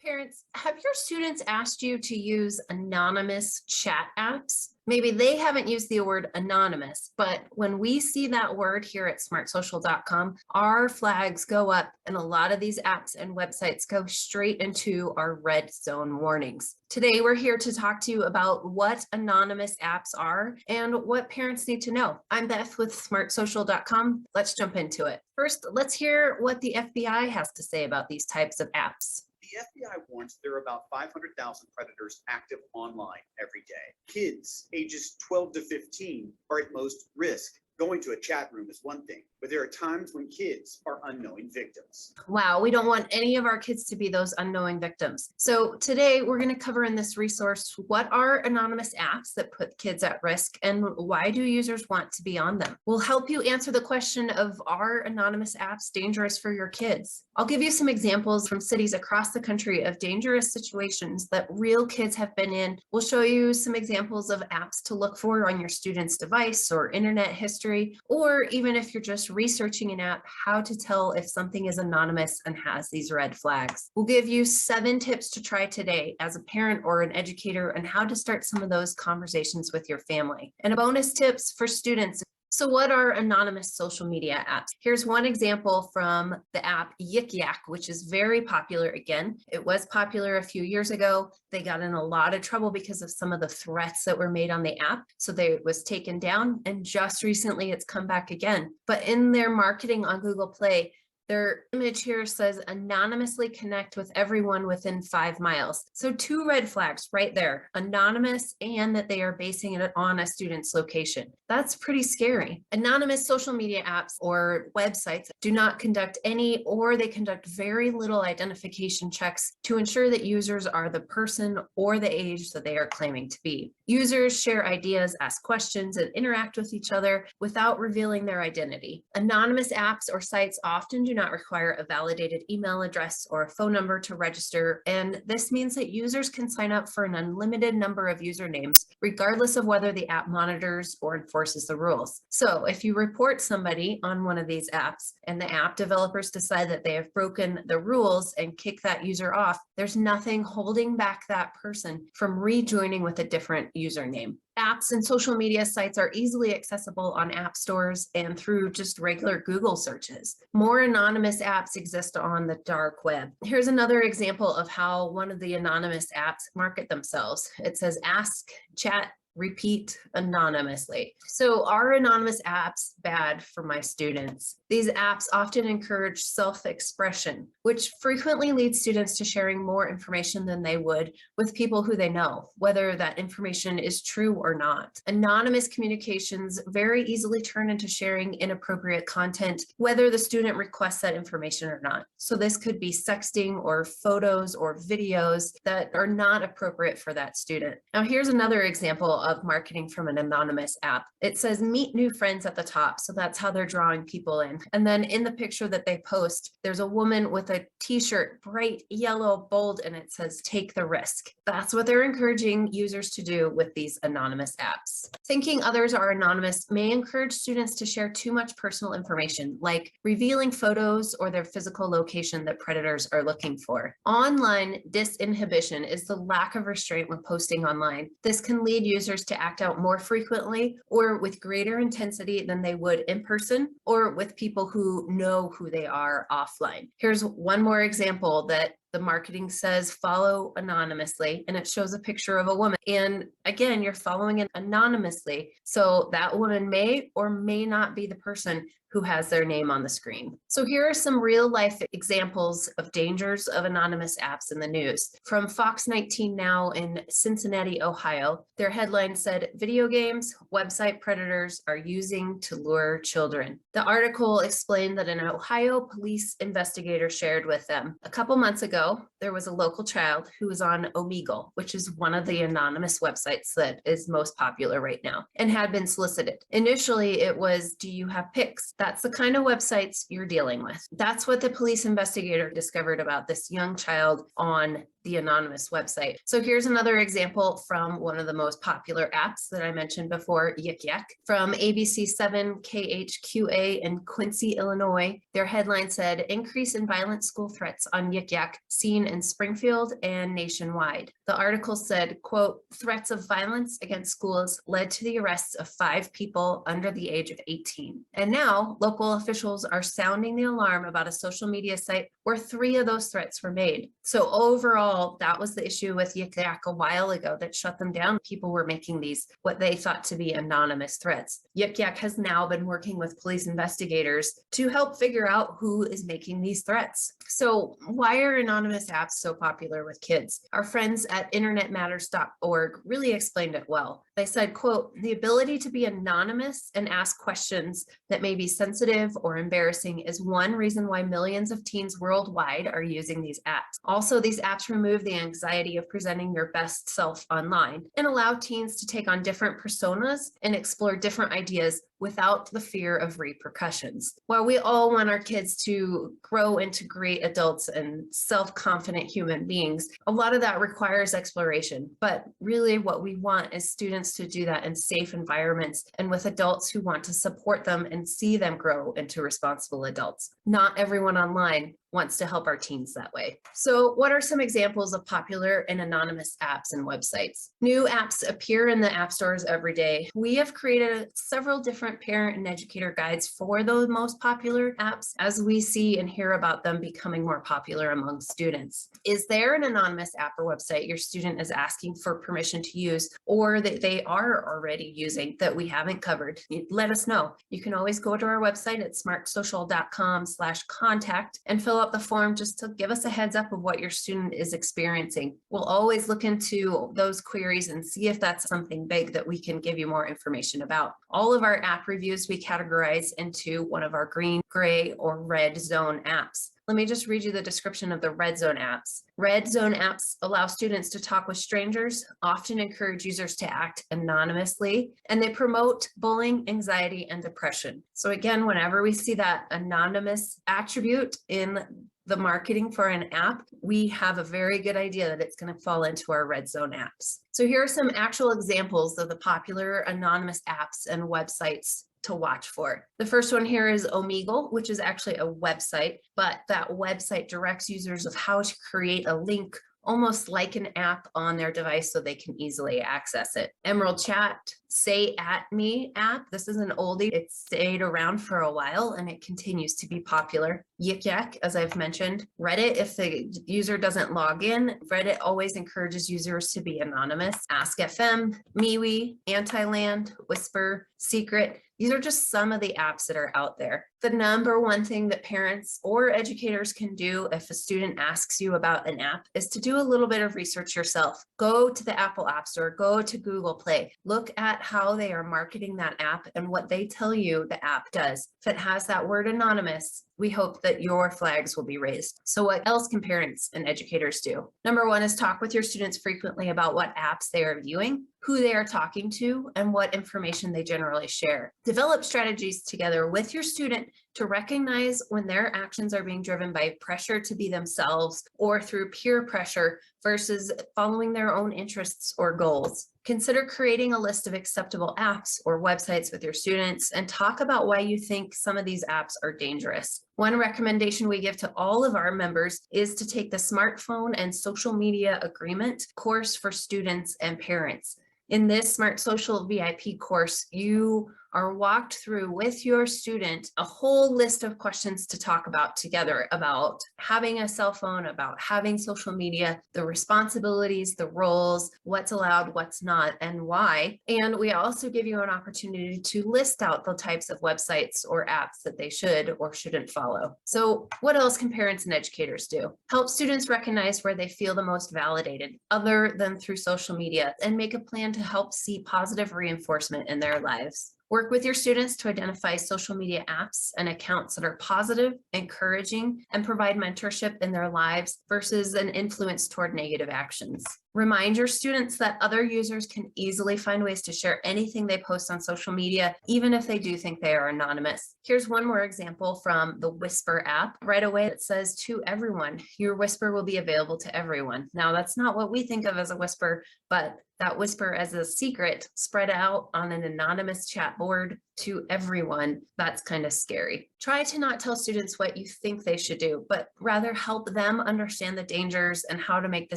Parents, have your students asked you to use anonymous chat apps? Maybe they haven't used the word anonymous, but when we see that word here at smartsocial.com, our flags go up and a lot of these apps and websites go straight into our red zone warnings. Today, we're here to talk to you about what anonymous apps are and what parents need to know. I'm Beth with smartsocial.com. Let's jump into it. First, let's hear what the FBI has to say about these types of apps. The FBI warns there are about 500,000 predators active online every day. Kids ages 12 to 15 are at most risk. Going to a chat room is one thing, but there are times when kids are unknowing victims. Wow, we don't want any of our kids to be those unknowing victims. So today we're going to cover in this resource, what are anonymous apps that put kids at risk and why do users want to be on them? We'll help you answer the question of, are anonymous apps dangerous for your kids? I'll give you some examples from cities across the country of dangerous situations that real kids have been in. We'll show you some examples of apps to look for on your student's device or internet history, or even if you're just researching an app, how to tell if something is anonymous and has these red flags. We'll give you 7 tips to try today as a parent or an educator and how to start some of those conversations with your family. And a bonus tips for students. So what are anonymous social media apps? Here's one example from the app Yik Yak, which is very popular again. It was popular a few years ago. They got in a lot of trouble because of some of the threats that were made on the app. So it was taken down, and just recently it's come back again. But in their marketing on Google Play, their image here says anonymously connect with everyone within 5 miles. So 2 red flags right there, anonymous and that they are basing it on a student's location. That's pretty scary. Anonymous social media apps or websites do not conduct any, or they conduct very little identification checks to ensure that users are the person or the age that they are claiming to be. Users share ideas, ask questions, and interact with each other without revealing their identity. Anonymous apps or sites often do not require a validated email address or a phone number to register, and this means that users can sign up for an unlimited number of usernames, regardless of whether the app monitors or enforces the rules. So if you report somebody on one of these apps and the app developers decide that they have broken the rules and kick that user off, there's nothing holding back that person from rejoining with a different username. Apps and social media sites are easily accessible on app stores and through just regular Google searches. More anonymous apps exist on the dark web. Here's another example of how one of the anonymous apps market themselves. It says ask, chat, repeat anonymously. So are anonymous apps bad for my students? These apps often encourage self-expression, which frequently leads students to sharing more information than they would with people who they know, whether that information is true or not. Anonymous communications very easily turn into sharing inappropriate content, whether the student requests that information or not. So this could be sexting or photos or videos that are not appropriate for that student. Now here's another example of marketing from an anonymous app. It says meet new friends at the top. So that's how they're drawing people in. And then in the picture that they post, there's a woman with a t-shirt, bright yellow, bold, and it says take the risk. That's what they're encouraging users to do with these anonymous apps. Thinking others are anonymous may encourage students to share too much personal information, like revealing photos or their physical location that predators are looking for. Online disinhibition is the lack of restraint when posting online. This can lead users to act out more frequently or with greater intensity than they would in person or with people who know who they are offline. Here's one more example that the marketing says follow anonymously, and it shows a picture of a woman. And again, you're following it anonymously. So that woman may or may not be the person who has their name on the screen. So here are some real life examples of dangers of anonymous apps in the news. From Fox 19 Now in Cincinnati, Ohio, their headline said, video games, website predators are using to lure children. The article explained that an Ohio police investigator shared with them. A couple months ago, there was a local child who was on Omegle, which is one of the anonymous websites that is most popular right now, and had been solicited. Initially, it was, do you have pics? That's the kind of websites you're dealing with. That's what the police investigator discovered about this young child on the anonymous website. So here's another example from one of the most popular apps that I mentioned before, Yik Yak. From ABC7 KHQA in Quincy, Illinois, their headline said, "Increase in violent school threats on Yik Yak seen in Springfield and nationwide." The article said, quote, "Threats of violence against schools led to the arrests of 5 people under the age of 18. And now local officials are sounding the alarm about a social media site where 3 of those threats were made." So overall, that was the issue with Yik Yak a while ago that shut them down. People were making these what they thought to be anonymous threats. Yik Yak has now been working with police investigators to help figure out who is making these threats. So why are anonymous apps so popular with kids? Our friends at internetmatters.org really explained it well. They said, quote, "The ability to be anonymous and ask questions that may be sensitive or embarrassing is one reason why millions of teens worldwide are using these apps. Also, these apps remove the anxiety of presenting your best self online and allow teens to take on different personas and explore different ideas without the fear of repercussions." While we all want our kids to grow into great adults and self-confident human beings, a lot of that requires exploration. But really what we want is students to do that in safe environments and with adults who want to support them and see them grow into responsible adults. Not everyone online wants to help our teens that way. So what are some examples of popular and anonymous apps and websites? New apps appear in the app stores every day. We have created several different parent and educator guides for those most popular apps as we see and hear about them becoming more popular among students. Is there an anonymous app or website your student is asking for permission to use or that they are already using that we haven't covered? Let us know. You can always go to our website at smartsocial.com/contact and fill out the form just to give us a heads up of what your student is experiencing. We'll always look into those queries and see if that's something big that we can give you more information about. All of our app reviews we categorize into one of our green, gray, or red zone apps. Let me just read you the description of the Red Zone apps. Red Zone apps allow students to talk with strangers, often encourage users to act anonymously, and they promote bullying, anxiety, and depression. So again, whenever we see that anonymous attribute in the marketing for an app, we have a very good idea that it's going to fall into our Red Zone apps. So here are some actual examples of the popular anonymous apps and websites to watch for. The first one here is Omegle, which is actually a website, but that website directs users of how to create a link almost like an app on their device so they can easily access it. Emerald Chat, Say At Me app. This is an oldie. It stayed around for a while and it continues to be popular. Yik Yak, as I've mentioned. Reddit, if the user doesn't log in, Reddit always encourages users to be anonymous. Ask FM, MeWe, Antiland, Whisper, Secret. These are just some of the apps that are out there. The number one thing that parents or educators can do if a student asks you about an app is to do a little bit of research yourself. Go to the Apple App Store, go to Google Play, look at how they are marketing that app and what they tell you the app does. If it has that word anonymous, we hope that your flags will be raised. So what else can parents and educators do? Number one is talk with your students frequently about what apps they are viewing, who they are talking to, and what information they generally share. Develop strategies together with your student to recognize when their actions are being driven by pressure to be themselves or through peer pressure versus following their own interests or goals. Consider creating a list of acceptable apps or websites with your students and talk about why you think some of these apps are dangerous. One recommendation we give to all of our members is to take the Smartphone and Social Media Agreement course for students and parents. In this SmartSocial VIP course, you are walked through with your student a whole list of questions to talk about together about having a cell phone, about having social media, the responsibilities, the roles, what's allowed, what's not, and why. And we also give you an opportunity to list out the types of websites or apps that they should or shouldn't follow. So what else can parents and educators do? Help students recognize where they feel the most validated other than through social media and make a plan to help see positive reinforcement in their lives. Work with your students to identify social media apps and accounts that are positive, encouraging, and provide mentorship in their lives versus an influence toward negative actions. Remind your students that other users can easily find ways to share anything they post on social media, even if they do think they are anonymous. Here's one more example from the Whisper app. Right away, it says to everyone, your whisper will be available to everyone. Now, that's not what we think of as a whisper, but that whisper as a secret spread out on an anonymous chat board to everyone. That's kind of scary. Try to not tell students what you think they should do, but rather help them understand the dangers and how to make the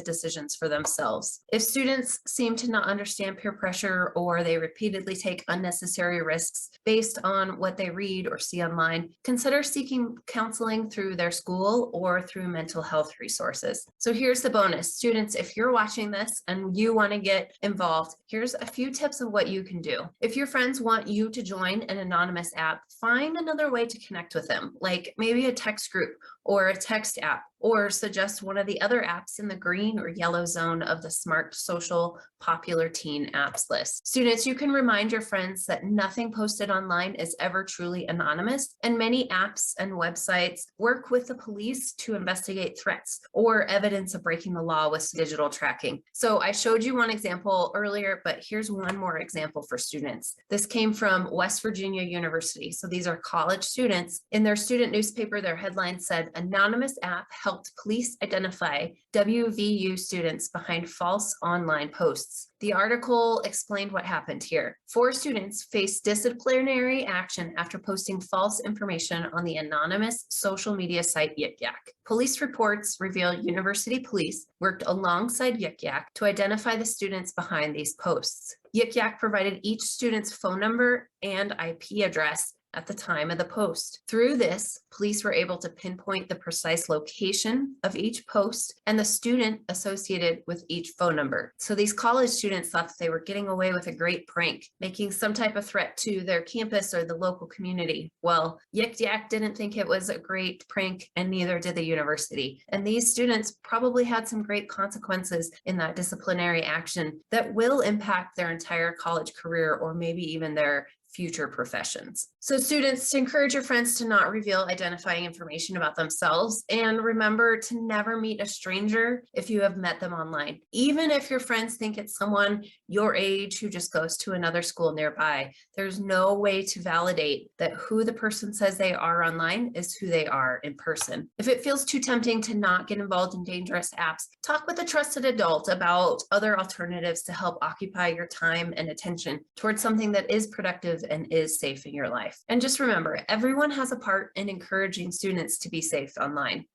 decisions for themselves. If students seem to not understand peer pressure or they repeatedly take unnecessary risks based on what they read or see online, consider seeking counseling through their school or through mental health resources. So here's the bonus. Students, if you're watching this and you want to get involved, here's a few tips of what you can do. If your friends want you to join an anonymous app, find another way to connect with them, like maybe a text group or a text app, or suggest one of the other apps in the green or yellow zone of the SmartSocial popular teen apps list. Students, you can remind your friends that nothing posted online is ever truly anonymous, and many apps and websites work with the police to investigate threats or evidence of breaking the law with digital tracking. So I showed you one example earlier, but here's one more example for students. This came from West Virginia University. So these are college students. In their student newspaper, their headline said, "Anonymous app helped police identify WVU students behind false online posts." The article explained what happened here. 4 students faced disciplinary action after posting false information on the anonymous social media site Yik Yak. Police reports reveal university police worked alongside Yik Yak to identify the students behind these posts. Yik Yak provided each student's phone number and IP address at the time of the post. Through this, police were able to pinpoint the precise location of each post and the student associated with each phone number. So these college students thought that they were getting away with a great prank, making some type of threat to their campus or the local community. Well, Yik Yak didn't think it was a great prank, and neither did the university. And these students probably had some great consequences in that disciplinary action that will impact their entire college career or maybe even their future professions. So students, to encourage your friends to not reveal identifying information about themselves, and remember to never meet a stranger if you have met them online. Even if your friends think it's someone your age who just goes to another school nearby, there's no way to validate that who the person says they are online is who they are in person. If it feels too tempting to not get involved in dangerous apps, talk with a trusted adult about other alternatives to help occupy your time and attention towards something that is productive and is safe in your life. And just remember, everyone has a part in encouraging students to be safe online.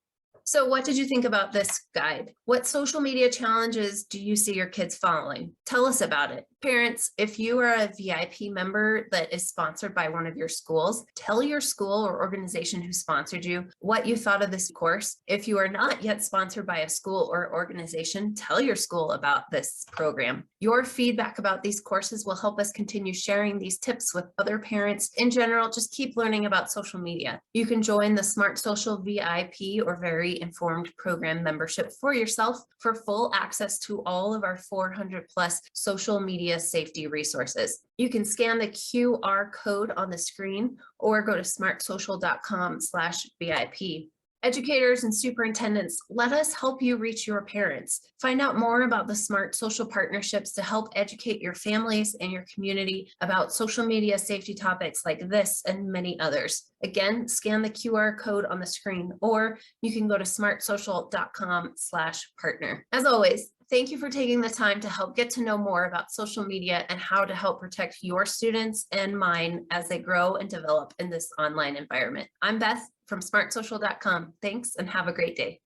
So what did you think about this guide? What social media challenges do you see your kids following? Tell us about it. Parents, if you are a VIP member that is sponsored by one of your schools, tell your school or organization who sponsored you what you thought of this course. If you are not yet sponsored by a school or organization, tell your school about this program. Your feedback about these courses will help us continue sharing these tips with other parents. In general, just keep learning about social media. You can join the SmartSocial VIP or Very Informed Program membership for yourself for full access to all of our 400+ social media safety resources. You can scan the QR code on the screen or go to smartsocial.com/VIP. Educators and superintendents, let us help you reach your parents. Find out more about the SmartSocial partnerships to help educate your families and your community about social media safety topics like this and many others. Again, scan the QR code on the screen, or you can go to smartsocial.com/partner. As always, thank you for taking the time to help get to know more about social media and how to help protect your students and mine as they grow and develop in this online environment. I'm Beth from smartsocial.com. Thanks and have a great day.